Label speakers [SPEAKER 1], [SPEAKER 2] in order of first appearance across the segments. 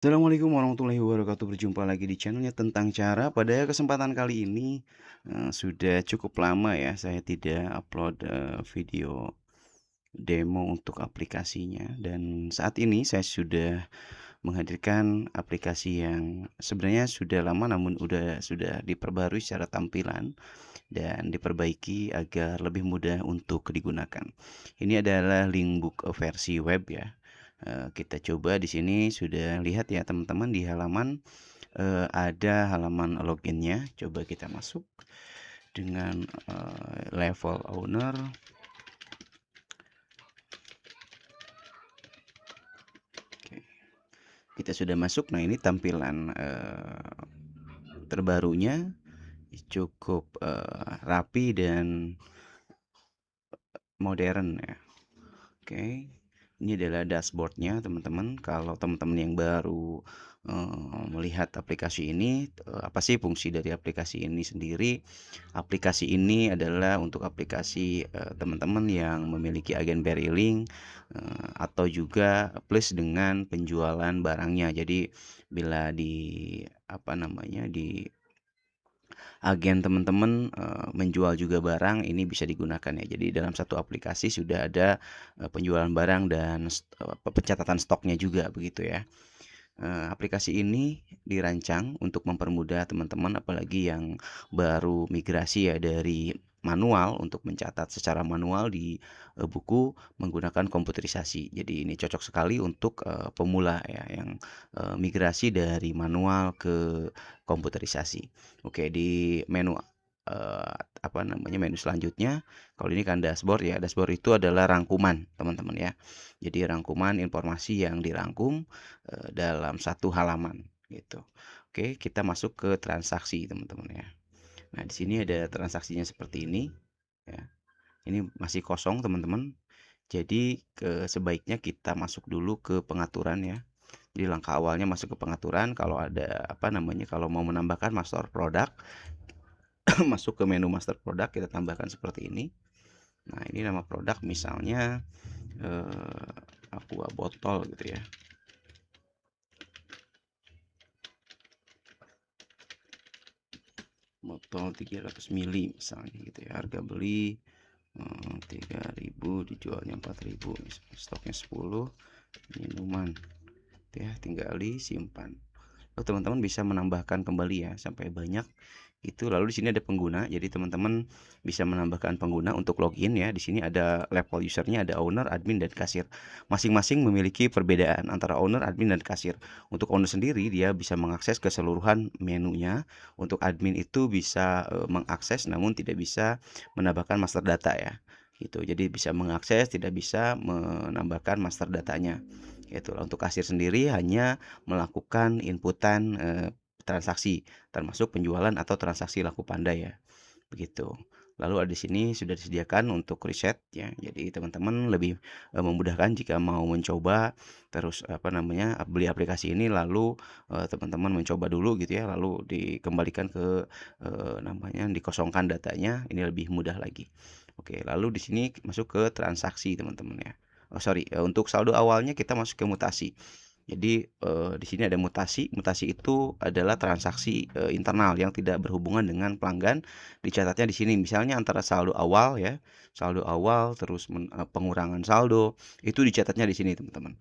[SPEAKER 1] Assalamualaikum warahmatullahi wabarakatuh. Berjumpa lagi di channelnya tentang cara. Pada kesempatan kali ini sudah cukup lama ya saya tidak upload video demo untuk aplikasinya, dan saat ini saya sudah menghadirkan aplikasi yang sebenarnya sudah lama namun sudah diperbarui secara tampilan dan diperbaiki agar lebih mudah untuk digunakan. Ini adalah Linkbook versi web ya. Kita coba di sini sudah lihat ya teman-teman di halaman, ada halaman loginnya. Coba kita masuk dengan level owner. Oke, kita sudah masuk. Nah, ini tampilan terbarunya cukup rapi dan modern ya. Oke, ini adalah dashboardnya teman-teman. Kalau teman-teman yang baru melihat aplikasi ini, apa sih fungsi dari aplikasi ini sendiri? Aplikasi ini adalah untuk aplikasi teman-teman yang memiliki agen BeRI atau juga plus dengan penjualan barangnya. Jadi bila di apa namanya di agen teman-teman menjual juga barang, ini bisa digunakan ya. Jadi dalam satu aplikasi sudah ada penjualan barang dan pencatatan stoknya juga begitu ya. Aplikasi ini dirancang untuk mempermudah teman-teman apalagi yang baru migrasi ya dari manual untuk mencatat secara manual di buku menggunakan komputerisasi. Jadi ini cocok sekali untuk pemula ya yang migrasi dari manual ke komputerisasi. Oke, di menu apa namanya, menu selanjutnya, kalau ini kan dashboard ya, dashboard itu adalah rangkuman teman-teman ya. Jadi rangkuman informasi yang dirangkum dalam satu halaman gitu. Oke, kita masuk ke transaksi teman-teman ya. Nah, di sini ada transaksinya seperti ini ya. Ini masih kosong teman-teman. Jadi sebaiknya kita masuk dulu ke pengaturan ya. Jadi langkah awalnya masuk ke pengaturan, kalau ada apa namanya, kalau mau menambahkan master product masuk ke menu master product, kita tambahkan seperti ini. Nah, ini nama produk misalnya aqua botol gitu ya. Botol 300 mili misalnya gitu ya. Harga beli 3.000, dijualnya 4.000, stoknya 10, minuman itu ya, tinggal disimpan. Teman-teman bisa menambahkan kembali ya sampai banyak itu. Lalu di sini ada pengguna, jadi teman-teman bisa menambahkan pengguna untuk login ya. Di sini ada level usernya, ada owner, admin, dan kasir. Masing-masing memiliki perbedaan antara owner, admin, dan kasir. Untuk owner sendiri dia bisa mengakses keseluruhan menunya. Untuk admin itu bisa mengakses namun tidak bisa menambahkan master data ya gitu. Jadi bisa mengakses, tidak bisa menambahkan master datanya. Gitu. Untuk kasir sendiri hanya melakukan inputan transaksi, termasuk penjualan atau transaksi laku pandai ya, begitu. Lalu di sini sudah disediakan untuk riset ya. Jadi teman-teman lebih memudahkan jika mau mencoba terus apa namanya beli aplikasi ini, lalu teman-teman mencoba dulu gitu ya, lalu dikembalikan ke namanya dikosongkan datanya, ini lebih mudah lagi. Oke, lalu di sini masuk ke transaksi teman-teman ya. Oh sorry, untuk saldo awalnya kita masuk ke mutasi. Jadi di sini ada mutasi. Mutasi itu adalah transaksi internal yang tidak berhubungan dengan pelanggan. Dicatatnya di sini. Misalnya antara saldo awal ya, saldo awal terus pengurangan saldo itu dicatatnya di sini teman-teman.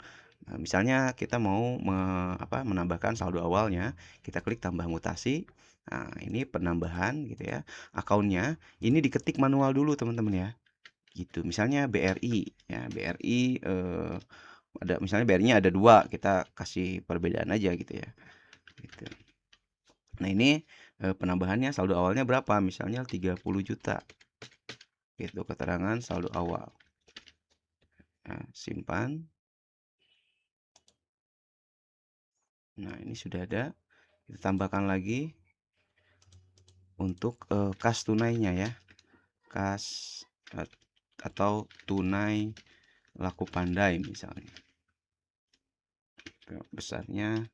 [SPEAKER 1] Nah, misalnya kita mau menambahkan saldo awalnya, kita klik tambah mutasi. Nah, ini penambahan gitu ya. Akunnya ini diketik manual dulu teman-teman ya. Gitu. Misalnya BRI ya, BRI ada misalnya BRI-nya ada 2, kita kasih perbedaan aja gitu ya. Gitu. Nah, ini penambahannya saldo awalnya berapa? Misalnya 30 juta. Gitu keterangan saldo awal. Nah, simpan. Nah, ini sudah ada. Kita tambahkan lagi untuk kas tunainya ya. Kas atau tunai laku pandai misalnya. Besarnya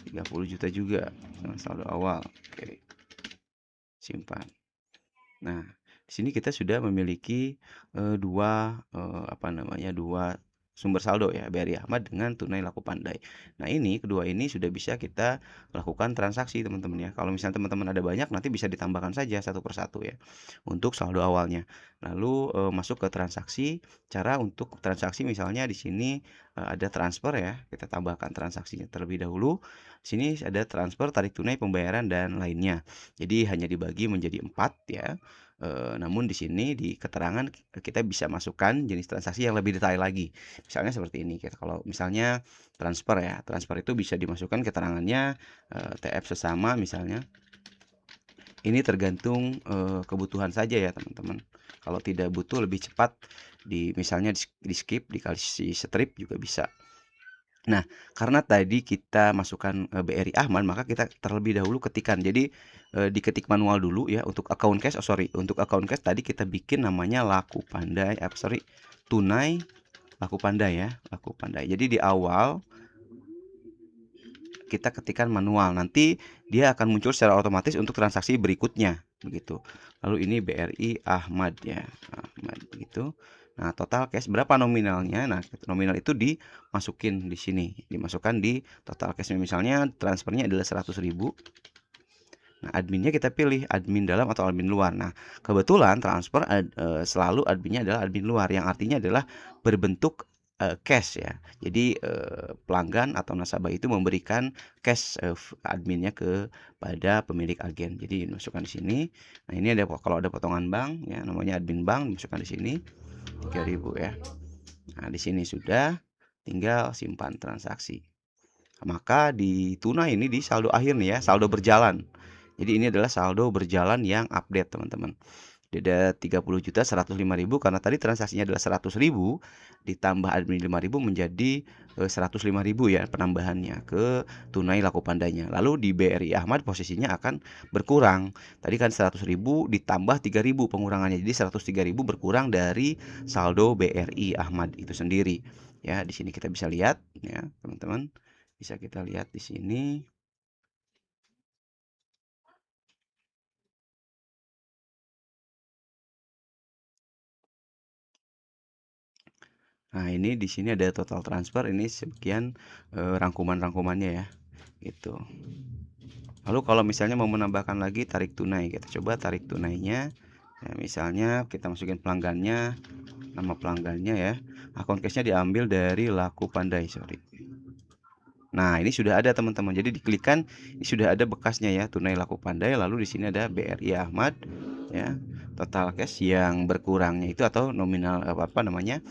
[SPEAKER 1] 30 juta juga saldo awal. Oke. Simpan. Nah, di sini kita sudah memiliki dua sumber saldo ya, BRI Ahmad dengan tunai laku pandai. Nah ini, kedua ini sudah bisa kita lakukan transaksi teman-teman ya. Kalau misalnya teman-teman ada banyak, nanti bisa ditambahkan saja satu persatu ya, untuk saldo awalnya. Lalu masuk ke transaksi, cara untuk transaksi misalnya di sini ada transfer ya, kita tambahkan transaksinya terlebih dahulu. Sini ada transfer, tarik tunai, pembayaran, dan lainnya. Jadi hanya dibagi menjadi 4 ya. Namun di sini di keterangan kita bisa masukkan jenis transaksi yang lebih detail lagi. Misalnya seperti ini, kalau misalnya transfer ya, transfer itu bisa dimasukkan keterangannya TF sesama misalnya. Ini tergantung kebutuhan saja ya teman-teman. Kalau tidak butuh lebih cepat misalnya di skip, dikasih strip juga bisa. Nah, karena tadi kita masukkan BRI Ahmad, maka kita terlebih dahulu ketikkan. Jadi diketik manual dulu ya untuk account cash. Untuk account cash tadi kita bikin namanya laku pandai, tunai laku pandai ya, laku pandai. Jadi di awal kita ketikkan manual, nanti dia akan muncul secara otomatis untuk transaksi berikutnya begitu. Lalu ini BRI Ahmad ya, Ahmad gitu. Nah, total cash berapa nominalnya? Nah, nominal itu dimasukin di sini, dimasukkan di total cash. Misalnya transfernya adalah 100.000. Nah, adminnya kita pilih admin dalam atau admin luar. Nah, kebetulan transfer selalu adminnya adalah admin luar, yang artinya adalah berbentuk cash ya. Jadi pelanggan atau nasabah itu memberikan cash adminnya kepada pemilik agen. Jadi masukkan di sini. Nah, ini ada, kalau ada potongan bank ya, namanya admin bank, dimasukkan di sini 3.000 ya. Nah, di sini sudah, tinggal simpan transaksi. Maka di tunai ini di saldo akhir nih ya, saldo berjalan. Jadi ini adalah saldo berjalan yang update teman-teman. Ada 30.105.000 karena tadi transaksinya adalah 100.000 ditambah admin 5.000 menjadi 105.000 ya penambahannya ke tunai laku pandainya. Lalu di BRI Ahmad posisinya akan berkurang. Tadi kan 100.000 ditambah 3.000 pengurangannya. Jadi 103.000 berkurang dari saldo BRI Ahmad itu sendiri. Ya, di sini kita bisa lihat ya, teman-teman. Bisa kita lihat di sini. Nah, ini di sini ada total transfer, ini sekian rangkuman-rangkumannya ya. Gitu. Lalu kalau misalnya mau menambahkan lagi tarik tunai, kita coba tarik tunainya. Ya, misalnya kita masukin pelanggannya, nama pelanggannya ya. Akun cashnya diambil dari laku pandai, sorry. Nah, ini sudah ada teman-teman. Jadi diklikkan, ini sudah ada bekasnya ya, tunai laku pandai. Lalu di sini ada BRI Ahmad ya. Total cash yang berkurangnya itu atau nominal apa namanya?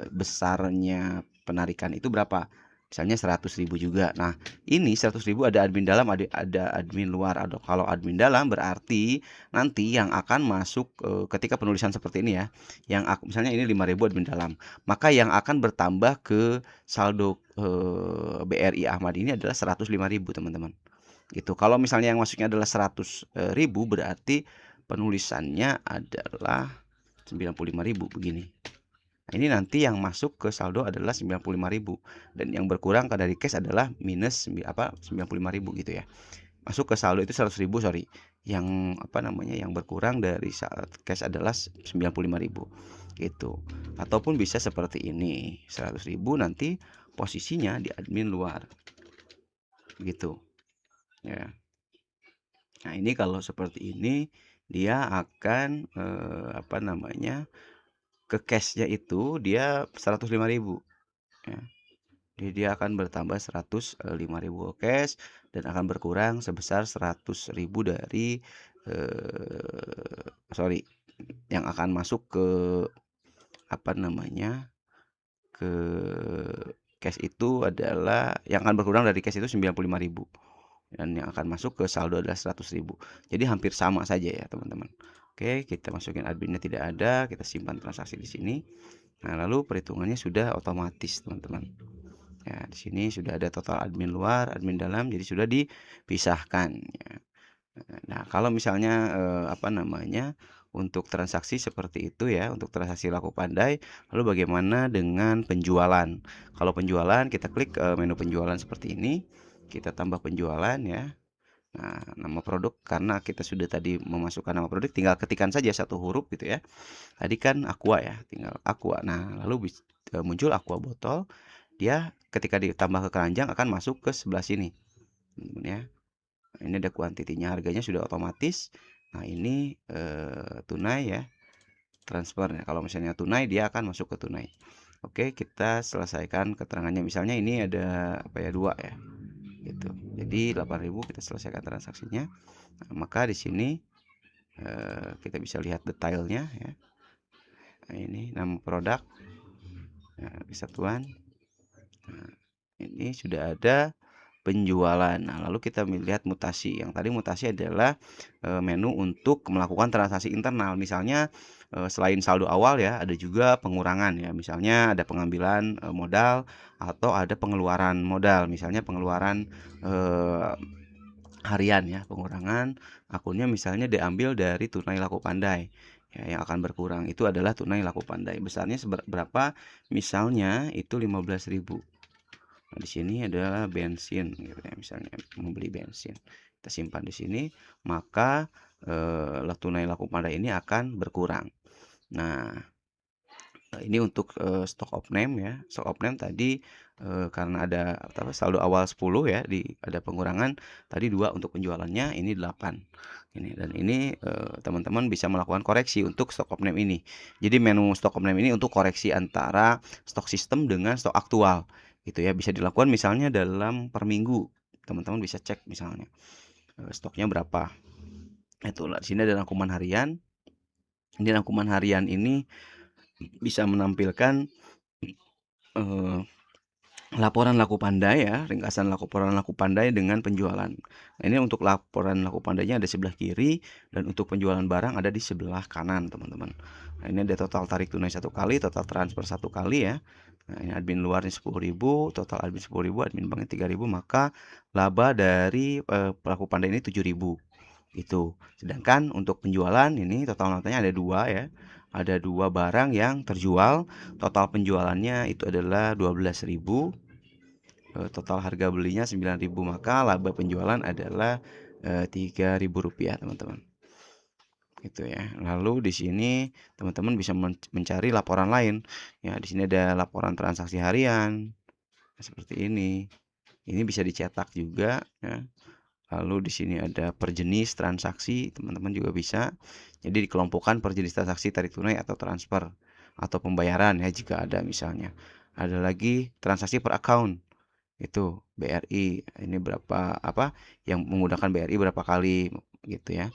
[SPEAKER 1] Besarnya penarikan itu berapa? Misalnya 100.000 juga. Nah, ini 100.000 ada admin dalam, ada admin luar. Kalau admin dalam berarti nanti yang akan masuk ketika penulisan seperti ini ya. Misalnya ini 5.000 admin dalam. Maka yang akan bertambah ke saldo BRI Ahmad ini adalah 105.000 teman-teman. Gitu. Kalau misalnya yang masuknya adalah 100.000 berarti penulisannya adalah 95.000 begini. Nah, ini nanti yang masuk ke saldo adalah 95.000 dan yang berkurang dari cash adalah minus 95.000 gitu ya. Masuk ke saldo itu 100.000, sorry. Yang apa namanya? Yang berkurang dari cash adalah 95.000 gitu. Ataupun bisa seperti ini, 100.000 nanti posisinya di admin luar. Gitu. Ya. Nah, ini kalau seperti ini dia akan apa namanya? Ke cashnya itu dia 105.000 ya. Jadi dia akan bertambah 105.000 cash dan akan berkurang sebesar 100.000 dari sorry, yang akan masuk ke apa namanya? Ke cash itu adalah yang akan berkurang dari cash itu 95.000 dan yang akan masuk ke saldo adalah 100.000. Jadi hampir sama saja ya, teman-teman. Oke, kita masukin adminnya tidak ada, kita simpan transaksi di sini. Nah, lalu perhitungannya sudah otomatis, teman-teman. Ya, di sini sudah ada total admin luar, admin dalam, jadi sudah dipisahkan ya. Nah, kalau misalnya apa namanya? Untuk transaksi seperti itu ya, untuk transaksi laku pandai, lalu bagaimana dengan penjualan? Kalau penjualan kita klik menu penjualan seperti ini, kita tambah penjualan ya. Nah, nama produk karena kita sudah tadi memasukkan nama produk, tinggal ketikkan saja satu huruf gitu ya. Tadi kan Aqua ya, tinggal Aqua. Nah, lalu muncul Aqua botol, dia ketika ditambah ke keranjang akan masuk ke sebelah sini, teman-teman ya. Nah, ini ada kuantitinya, harganya sudah otomatis. Nah, ini tunai ya, transfer ya. Kalau misalnya tunai, dia akan masuk ke tunai. Oke, kita selesaikan keterangannya. Misalnya ini ada apa ya, 2 ya. Gitu. Jadi 8.000 kita selesaikan transaksinya. Nah, maka di sini kita bisa lihat detailnya ya. Nah, ini nama produk, kesatuan. Nah, ini sudah ada penjualan. Nah, lalu kita melihat mutasi. Yang tadi mutasi adalah menu untuk melakukan transaksi internal. Misalnya selain saldo awal ya, ada juga pengurangan ya. Misalnya ada pengambilan modal atau ada pengeluaran modal. Misalnya pengeluaran harian ya, pengurangan akunnya misalnya diambil dari tunai laku pandai. Ya, yang akan berkurang itu adalah tunai laku pandai. Besarnya berapa? Misalnya itu 15.000. Nah, di sini adalah bensin gitu ya, misalnya membeli bensin. Kita simpan di sini, maka tunai laku pandai ini akan berkurang. Nah, ini untuk stock of name ya. Stock of name tadi karena ada saldo awal 10 ya, ada pengurangan tadi 2 untuk penjualannya, ini 8. Ini dan ini teman-teman bisa melakukan koreksi untuk stock of name ini. Jadi menu stock of name ini untuk koreksi antara stok sistem dengan stok aktual. Gitu ya, bisa dilakukan misalnya dalam per minggu. Teman-teman bisa cek misalnya stoknya berapa. Itulah di sini ada rangkuman harian. Ini rangkuman harian ini bisa menampilkan laporan laku pandai ya, ringkasan laporan laku pandai dengan penjualan. Nah, ini untuk laporan laku pandainya ada sebelah kiri dan untuk penjualan barang ada di sebelah kanan, teman-teman. Nah, ini ada total tarik tunai 1 kali, total transfer 1 kali ya. Nah, ini admin luarnya 10.000, total admin 10.000, admin banknya 3.000, maka laba dari pelaku pandai ini 7.000. Itu. Sedangkan untuk penjualan ini total notanya ada 2 ya. Ada 2 barang yang terjual, total penjualannya itu adalah 12.000. Total harga belinya 9.000, maka laba penjualan adalah Rp3.000, teman-teman. Gitu ya. Lalu di sini teman-teman bisa mencari laporan lain. Ya, di sini ada laporan transaksi harian seperti ini. Ini bisa dicetak juga ya. Lalu di sini ada per jenis transaksi, teman-teman juga bisa. Jadi dikelompokkan per jenis transaksi tarik tunai atau transfer atau pembayaran ya jika ada misalnya. Ada lagi transaksi per account. Itu BRI. Ini berapa yang menggunakan BRI berapa kali gitu ya.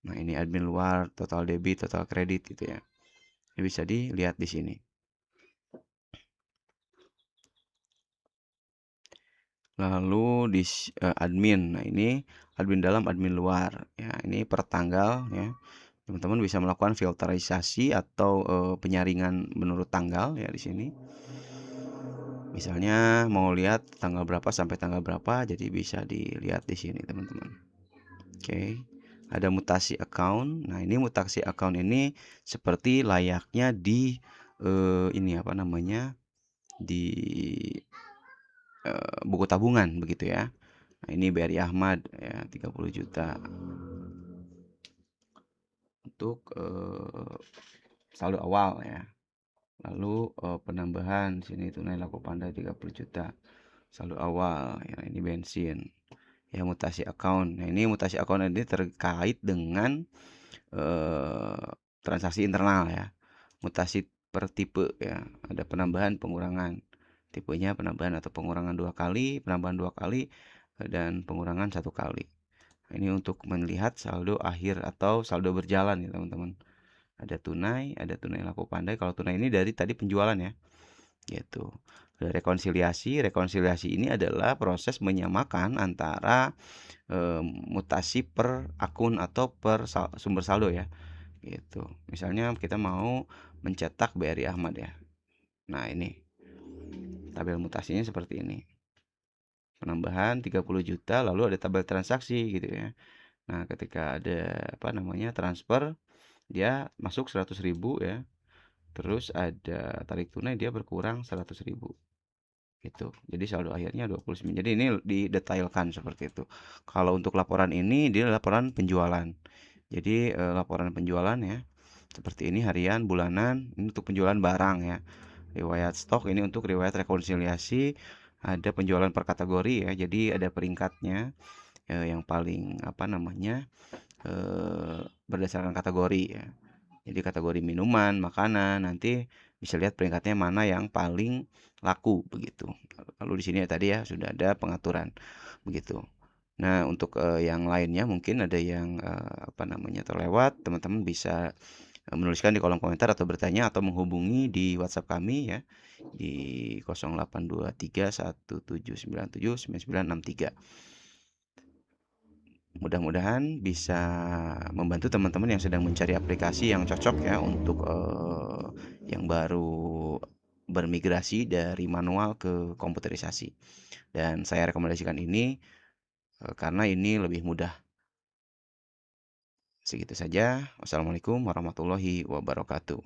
[SPEAKER 1] Nah, ini admin luar, total debit, total kredit gitu ya. Ini bisa dilihat di sini. Lalu di admin. Nah, ini admin dalam, admin luar. Ya, ini per tanggal ya. Teman-teman bisa melakukan filterisasi atau penyaringan menurut tanggal ya di sini. Misalnya mau lihat tanggal berapa sampai tanggal berapa, jadi bisa dilihat di sini, teman-teman. Oke. Ada mutasi account. Nah, ini mutasi account ini seperti layaknya di ini apa namanya? Di buku tabungan begitu ya. Nah, ini BRI Ahmad ya 30 juta. Untuk saldo awal ya. Lalu penambahan sini tunai laku pandai 30 juta. Saldo awal ya, ini bensin. Ya, mutasi account. Nah, ini mutasi account ini terkait dengan transaksi internal ya. Mutasi per tipe ya. Ada penambahan, pengurangan. Tipenya penambahan atau pengurangan 2 kali, penambahan 2 kali dan pengurangan 1 kali. Nah, ini untuk melihat saldo akhir atau saldo berjalan ya, teman-teman. Ada tunai laku pandai. Kalau tunai ini dari tadi penjualan ya. Gitu. Rekonsiliasi ini adalah proses menyamakan antara mutasi per akun atau per sumber saldo ya. Gitu. Misalnya kita mau mencetak BRI Ahmad ya. Nah, ini tabel mutasinya seperti ini. Penambahan 30 juta, lalu ada tabel transaksi gitu ya. Nah, ketika ada transfer, dia masuk 100.000 ya. Terus ada tarik tunai, dia berkurang 100.000. gitu. Jadi saldo akhirnya 29. Jadi ini didetailkan seperti itu. Kalau untuk laporan ini dia laporan penjualan. Jadi laporan penjualan ya. Seperti ini harian, bulanan, ini untuk penjualan barang ya. Riwayat stok ini untuk riwayat rekonsiliasi, ada penjualan per kategori ya. Jadi ada peringkatnya yang paling apa namanya? Berdasarkan kategori ya. Jadi kategori minuman, makanan, nanti bisa lihat peringkatnya mana yang paling laku begitu. Lalu di sini tadi ya sudah ada pengaturan begitu. Nah, untuk yang lainnya mungkin ada yang apa namanya terlewat, teman-teman bisa menuliskan di kolom komentar atau bertanya atau menghubungi di WhatsApp kami ya di 082317979963. Mudah-mudahan bisa membantu teman-teman yang sedang mencari aplikasi yang cocok ya untuk yang baru bermigrasi dari manual ke komputerisasi. Dan saya rekomendasikan ini karena ini lebih mudah. Segitu saja. Wassalamualaikum warahmatullahi wabarakatuh.